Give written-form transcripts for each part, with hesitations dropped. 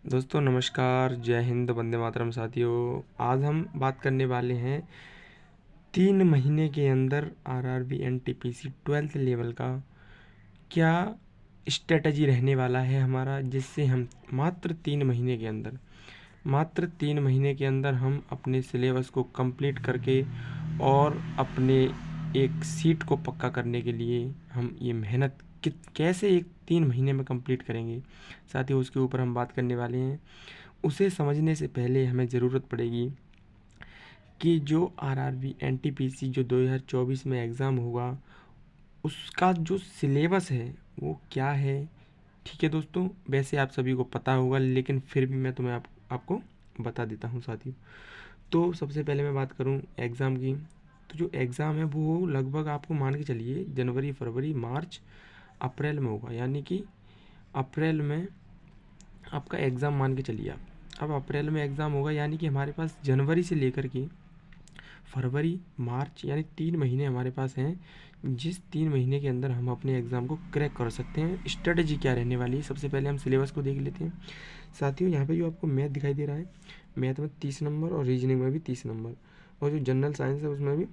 दोस्तों नमस्कार, जय हिंद, वंदे मातरम। साथियों, आज हम बात करने वाले हैं 3 महीने के अंदर आरआरबी एनटीपीसी 12th लेवल का क्या स्ट्रेटजी रहने वाला है हमारा, जिससे हम मात्र 3 महीने के अंदर हम अपने सिलेबस को कंप्लीट करके और अपने एक सीट को पक्का करने के लिए हम ये मेहनत कैसे एक 3 महीने में कंप्लीट करेंगे। साथियों, उसके ऊपर हम बात करने वाले हैं। उसे समझने से पहले हमें ज़रूरत पड़ेगी कि जो आरआरबी एनटीपीसी जो 2024 में एग्ज़ाम होगा, उसका जो सिलेबस है वो क्या है। ठीक है दोस्तों, वैसे आप सभी को पता होगा, लेकिन फिर भी मैं तुम्हें आपको बता देता हूँ साथियों। तो सबसे पहले मैं बात करूँ एग्ज़ाम की, तो जो एग्ज़ाम है वो लगभग आपको मान के चलिए जनवरी, फरवरी, मार्च, अप्रैल में होगा। यानी कि अप्रैल में आपका एग्ज़ाम मान के चलिए आप। अब अप्रैल में एग्ज़ाम होगा, यानी कि हमारे पास जनवरी से लेकर के फरवरी, मार्च, यानी 3 महीने हमारे पास हैं, जिस 3 महीने के अंदर हम अपने एग्ज़ाम को क्रैक कर सकते हैं। स्ट्रेटजी क्या रहने वाली है, सबसे पहले हम सिलेबस को देख लेते हैं। साथियों, यहाँ पे जो आपको मैथ दिखाई दे रहा है, मैथ में 30 नंबर और रीजनिंग में भी 30 नंबर, और जो जनरल साइंस है उसमें भी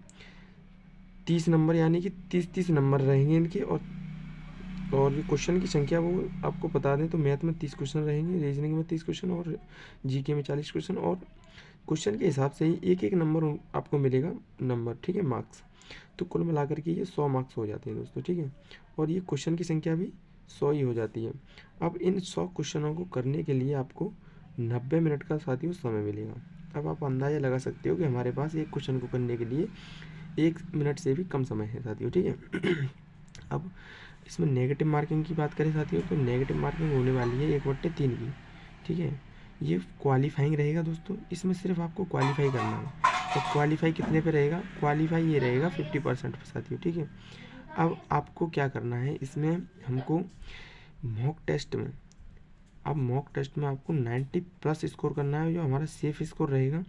30 नंबर, यानी कि 30-30 नंबर रहेंगे इनके। और जो क्वेश्चन की संख्या वो आपको बता दें तो मैथ में 30 क्वेश्चन रहेंगे, रीजनिंग में 30 क्वेश्चन और जीके में 40 क्वेश्चन, और क्वेश्चन के हिसाब से ही एक एक नंबर आपको मिलेगा नंबर, ठीक है, मार्क्स। तो कुल मिलाकर के ये 100 मार्क्स हो जाते हैं दोस्तों, ठीक है। और ये क्वेश्चन की संख्या भी 100 ही हो जाती है। अब इन 100 क्वेश्चनों को करने के लिए आपको 90 मिनट का साथियों समय मिलेगा। अब आप अंदाज़ा लगा सकते हो कि हमारे पास एक क्वेश्चन को करने के लिए 1 मिनट से भी कम समय है साथियों, ठीक है। अब इसमें नेगेटिव मार्किंग की बात करें साथियों, तो नेगेटिव मार्किंग होने वाली है 1/3 की, ठीक है। ये क्वालिफाइंग रहेगा दोस्तों, इसमें सिर्फ आपको क्वालिफाई करना है। और क्वालिफाई कितने पे रहेगा? क्वालिफाई ये रहेगा 50% पे साथियों, ठीक है। अब आपको क्या करना है इसमें, हमको मॉक टेस्ट में, अब मॉक टेस्ट में आपको 90 प्लस स्कोर करना है। जो हमारा सेफ स्कोर रहेगा,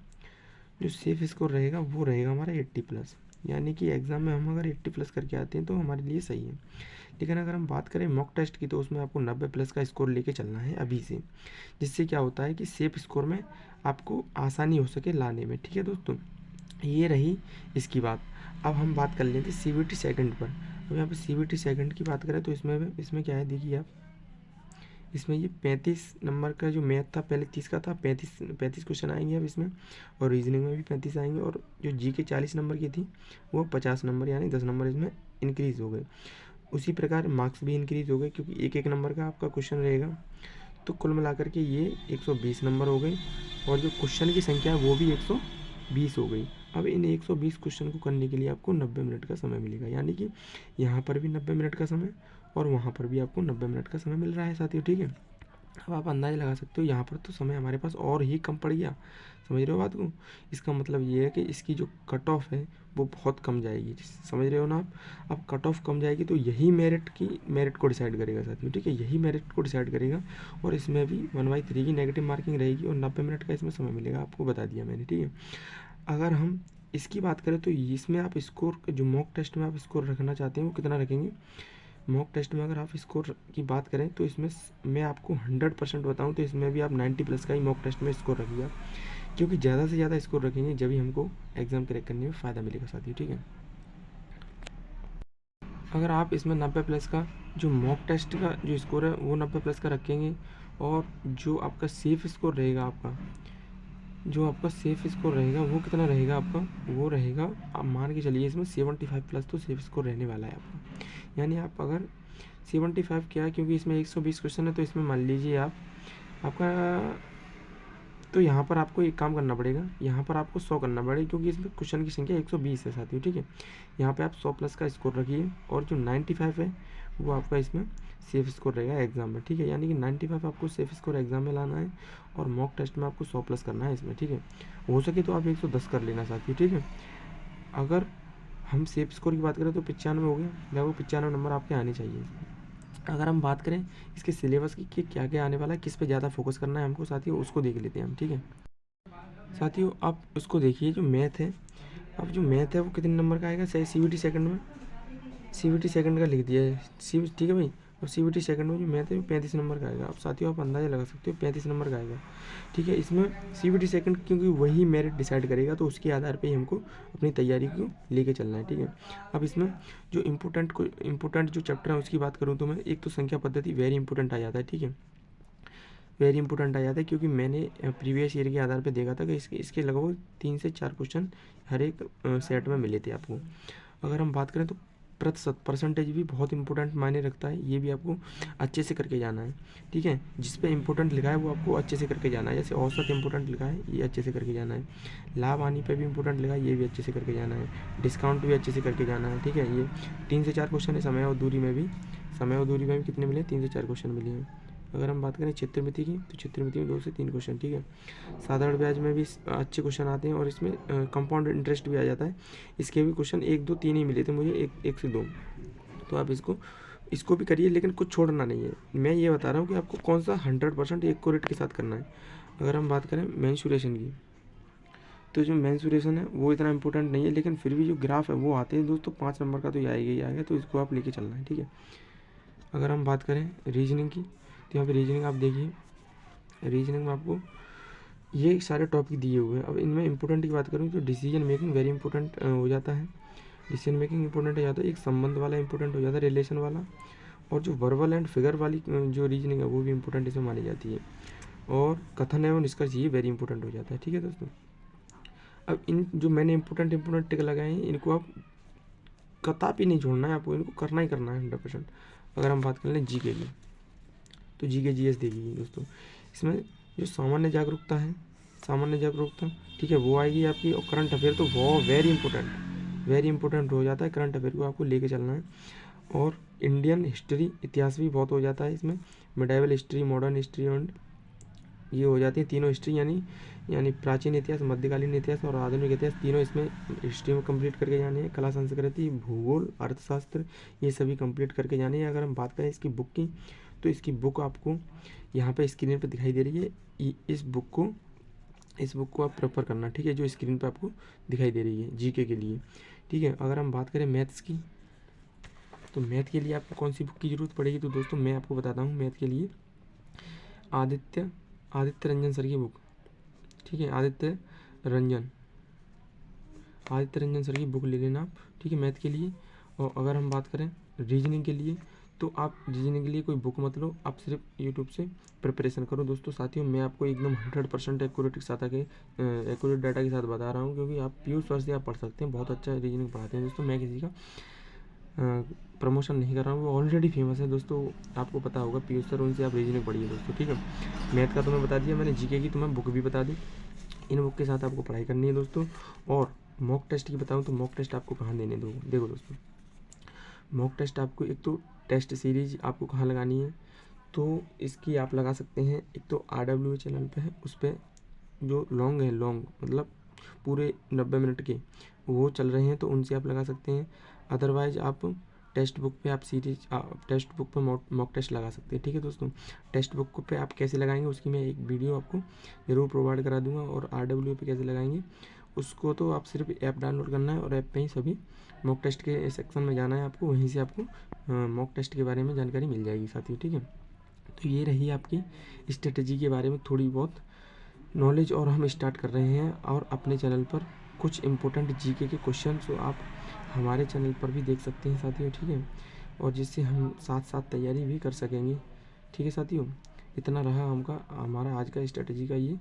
जो सेफ स्कोर रहेगा वो रहेगा हमारा 80 प्लस। यानी कि एग्ज़ाम में हम अगर 80 प्लस करके आते हैं तो हमारे लिए सही है। लेकिन अगर हम बात करें मॉक टेस्ट की, तो उसमें आपको 90 प्लस का स्कोर लेके चलना है अभी से, जिससे क्या होता है कि सेफ स्कोर में आपको आसानी हो सके लाने में, ठीक है दोस्तों। ये रही इसकी बात। अब हम बात कर लेते हैं सीवीटी सेकंड पर। अब यहाँ पर सीवीटी सेकंड की बात करें तो इसमें क्या है, देखिए आप, इसमें ये 35 नंबर का जो मैथ था, पहले 30 का था, 35 क्वेश्चन आएंगे अब इसमें, और रीजनिंग में भी 35 आएंगे, और जो जी के 40 नंबर की थी वो 50 नंबर, यानी 10 नंबर इसमें इंक्रीज़ हो गए। उसी प्रकार मार्क्स भी इंक्रीज़ हो गए, क्योंकि एक एक नंबर का आपका क्वेश्चन रहेगा। तो कुल मिलाकर के ये 120 नंबर हो गई, और जो क्वेश्चन की संख्या है वो भी 120 हो गई। अब इन 120 क्वेश्चन को करने के लिए आपको 90 मिनट का समय मिलेगा। यानी कि यहाँ पर भी 90 मिनट का समय, और वहाँ पर भी आपको 90 मिनट का समय मिल रहा है साथियों, ठीक है। अब आप अंदाज़ा लगा सकते हो, यहाँ पर तो समय हमारे पास और ही कम पड़ गया। समझ रहे हो बात को? इसका मतलब ये है कि इसकी जो कट ऑफ है वो बहुत कम जाएगी। समझ रहे हो ना आप? अब कट ऑफ कम जाएगी तो यही मेरिट को डिसाइड करेगा साथियों, ठीक है। यही मेरिट को डिसाइड करेगा, और इसमें भी 1/3 की नेगेटिव मार्किंग रहेगी, और 90 मिनट का इसमें समय मिलेगा, आपको बता दिया मैंने, ठीक है। अगर हम इसकी बात करें तो इसमें आप स्कोर, जो मॉक टेस्ट में आप स्कोर रखना चाहते हैं वो कितना रखेंगे। मॉक टेस्ट में अगर आप स्कोर की बात करें तो इसमें मैं आपको 100% बताऊं तो इसमें भी आप 90 प्लस का ही मॉक टेस्ट में स्कोर रखिए आप, क्योंकि ज़्यादा से ज़्यादा स्कोर रखेंगे जब ही हमको एग्ज़ाम क्रैक करने में फ़ायदा मिलेगा साथियों, ठीक है। अगर आप इसमें 90 प्लस का जो मॉक टेस्ट का जो स्कोर है वो 90 प्लस का रखेंगे, और जो आपका सेफ स्कोर रहेगा, आपका सेफ स्कोर रहेगा वो कितना रहेगा आपका, वो रहेगा, आप मान के चलिए इसमें 75 प्लस तो सेफ स्कोर रहने वाला है आपका। यानी आप अगर 75 क्या है, क्योंकि इसमें 120 क्वेश्चन है, तो इसमें मान लीजिए आप आपका, तो यहाँ पर आपको एक काम करना पड़ेगा, यहाँ पर आपको 100 करना पड़ेगा, क्योंकि इसमें क्वेश्चन की संख्या 120 है साथियों, ठीक है। यहाँ पे आप 100 प्लस का स्कोर रखिए, और जो 95 है वो आपका इसमें सेफ स्कोर रहेगा एग्ज़ाम में, ठीक है। यानी कि 95 आपको सेफ स्कोर एग्ज़ाम में लाना है, और मॉक टेस्ट में आपको 100 प्लस करना है इसमें, ठीक है। हो सके तो आप 110 कर लेना साथियों, ठीक है। अगर हम सेफ स्कोर की बात करें तो 95 हो गया, लगभग 95 नंबर आपके आने चाहिए। अगर हम बात करें इसके सिलेबस की कि क्या क्या आने वाला है, किस पे ज़्यादा फोकस करना है हमको साथियों, उसको देख लेते हैं हम, ठीक है। साथियों, आप उसको देखिए, जो मैथ है, अब जो मैथ है वो कितने नंबर का आएगा, सही सीवीटी सेकंड में, सीवीटी सेकंड का लिख दिया है सी, ठीक है भाई। अब CBT सेकंड में जो मैथ है वो 35 नंबर का आएगा। अब साथियों आप अंदाज़ा लगा सकते हो 35 नंबर का आएगा, ठीक है। इसमें CBT सेकंड क्योंकि वही मेरिट डिसाइड करेगा, तो उसके आधार पे ही हमको अपनी तैयारी को लेके चलना है, ठीक है। अब इसमें जो इम्पोर्टेंट जो चैप्टर है उसकी बात करूँ तो मैं एक तो संख्या पद्धति वेरी इंपॉर्टेंट आ जाता है, ठीक है, वेरी इंपॉर्टेंट आ जाता है, क्योंकि मैंने प्रीवियस ईयर के आधार पे देखा था कि इसके लगभग 3 से 4 क्वेश्चन हर एक सेट में मिले थे आपको। अगर हम बात करें तो प्रतिशत परसेंटेज भी बहुत इंपॉर्टेंट मायने रखता है, ये भी आपको अच्छे से करके जाना है, ठीक है। जिस पे इंपॉर्टेंट लिखा है वो आपको अच्छे से करके जाना है। जैसे औसत इंपॉर्टेंट लिखा है, ये अच्छे से करके जाना है। लाभ हानि पे भी इंपॉर्टेंट लिखा है, ये भी अच्छे से करके जाना है। डिस्काउंट भी अच्छे से करके जाना है, ठीक है। ये 3 से 4 क्वेश्चन है। समय और दूरी में भी कितने मिले, 3 से 4 क्वेश्चन मिले हैं। अगर हम बात करें क्षेत्रमिति की, तो क्षेत्रमिति में 2 से 3 क्वेश्चन, ठीक है। साधारण ब्याज में भी अच्छे क्वेश्चन आते हैं, और इसमें कंपाउंड इंटरेस्ट भी आ जाता है। इसके भी क्वेश्चन 1, 2, 3 ही मिले थे मुझे, 1 से 2। तो आप इसको भी करिए, लेकिन कुछ छोड़ना नहीं है। मैं ये बता रहा हूँ कि आपको कौन सा 100% एक्यूरेट के साथ करना है। अगर हम बात करें मेंसुरेशन की, तो जो मेंसुरेशन है वो इतना इंपॉर्टेंट नहीं है, लेकिन फिर भी जो ग्राफ है वो आते हैं दोस्तों, 5 नंबर का तो ये आएगा ही आएगा, तो इसको आप लेके चलना है, ठीक है। अगर हम बात करें रीजनिंग की, तो यहाँ पे रीजनिंग आप देखिए, रीजनिंग में आपको ये सारे टॉपिक दिए हुए हैं। अब इनमें इंपॉर्टेंट की बात करूँ तो डिसीजन मेकिंग वेरी इंपॉर्टेंट हो जाता है। डिसीजन मेकिंग इंपॉर्टेंट हो जाता है, एक संबंध वाला इंपॉर्टेंट हो जाता है, रिलेशन वाला, और जो वर्बल एंड फिगर वाली जो रीजनिंग है वो भी इंपॉर्टेंट इसमें मानी जाती है। और कथन एवं निष्कर्ष ये वेरी इंपॉर्टेंट हो जाता है, ठीक है दोस्तों। अब इन जो मैंने इंपॉर्टेंट टिक लगाए हैं, इनको आप कतई नहीं छोड़ना है, आपको इनको करना ही करना है 100%। अगर हम बात कर लें जीके की, तो जीके जीएस देखिए दोस्तों, इसमें जो सामान्य जागरूकता, ठीक है, वो आएगी आपकी। और करंट अफेयर तो वो वेरी इंपॉर्टेंट हो जाता है। करंट अफेयर को आपको लेके चलना है। और इंडियन हिस्ट्री, इतिहास भी बहुत हो जाता है इसमें। Medieval history, modern history, and ये हो जाती है तीनों हिस्ट्री, यानी प्राचीन इतिहास, मध्यकालीन इतिहास और आधुनिक इतिहास, तीनों इसमें हिस्ट्री में कंप्लीट करके जाने हैं। कला संस्कृति, भूगोल, अर्थशास्त्र, ये सभी कंप्लीट करके जाने हैं। अगर हम बात करें इसकी बुक की, तो इसकी बुक आपको यहाँ पे स्क्रीन पे दिखाई दे रही है। इस बुक को आप प्रेफर करना, ठीक है, जो स्क्रीन पे आपको दिखाई दे रही है जीके के लिए, ठीक है। अगर हम बात करें मैथ्स की, तो मैथ के लिए आपको कौन सी बुक की ज़रूरत पड़ेगी, तो दोस्तों मैं आपको बताता हूँ। मैथ के लिए आदित्य रंजन सर की बुक, ठीक है, आदित्य रंजन सर की बुक ले लेना आप, ठीक है, मैथ के लिए। और अगर हम बात करें रीजनिंग के लिए, तो आप रीजनिंग के लिए कोई बुक मत लो, आप सिर्फ यूट्यूब से प्रिपरेशन करो। दोस्तों साथियों, मैं आपको एकदम 100% एक्यूरेट डाटा के साथ बता रहा हूँ, क्योंकि आप पीयूष सर से आप पढ़ सकते हैं, बहुत अच्छा रीजनिंग पढ़ाते हैं दोस्तों। मैं किसी का प्रमोशन नहीं कर रहा हूँ, वो ऑलरेडी फेमस है दोस्तों, आपको पता होगा पीयूष सर, उनसे आप रीजनिंग पढ़िए दोस्तों, ठीक है। मैथ का तो मैं बता दिया मैंने, जीके की तो मैं बुक भी बता दी। इन बुक के साथ आपको पढ़ाई करनी है दोस्तों। और मॉक टेस्ट की बताऊँ तो मॉक टेस्ट आपको कहाँ देने दो, देखो दोस्तों, मॉक टेस्ट आपको एक तो टेस्ट सीरीज आपको कहाँ लगानी है, तो इसकी आप लगा सकते हैं। एक तो RWA चैनल पे है, उस पर जो लॉन्ग मतलब पूरे 90 मिनट के वो चल रहे हैं, तो उनसे आप लगा सकते हैं। अदरवाइज आप टेक्स्ट बुक पे मॉक टेस्ट लगा सकते हैं, ठीक है दोस्तों। टेक्स्ट बुक पे आप कैसे लगाएंगे उसकी मैं एक वीडियो आपको ज़रूर प्रोवाइड करा दूंगा। और RWA पे कैसे लगाएंगे उसको तो आप सिर्फ ऐप डाउनलोड करना है, और ऐप पे ही सभी मॉक टेस्ट के सेक्शन में जाना है आपको, वहीं से आपको मॉक टेस्ट के बारे में जानकारी मिल जाएगी साथियों, ठीक है। तो ये रही आपकी स्ट्रेटजी के बारे में थोड़ी बहुत नॉलेज, और हम स्टार्ट कर रहे हैं। और अपने चैनल पर कुछ इंपॉर्टेंट जीके के क्वेश्चन तो आप हमारे चैनल पर भी देख सकते हैं साथियों, ठीक है, और जिससे हम साथ साथ तैयारी भी कर सकेंगे, ठीक है साथियों। इतना रहा हमारा आज का स्ट्रेटजी का ये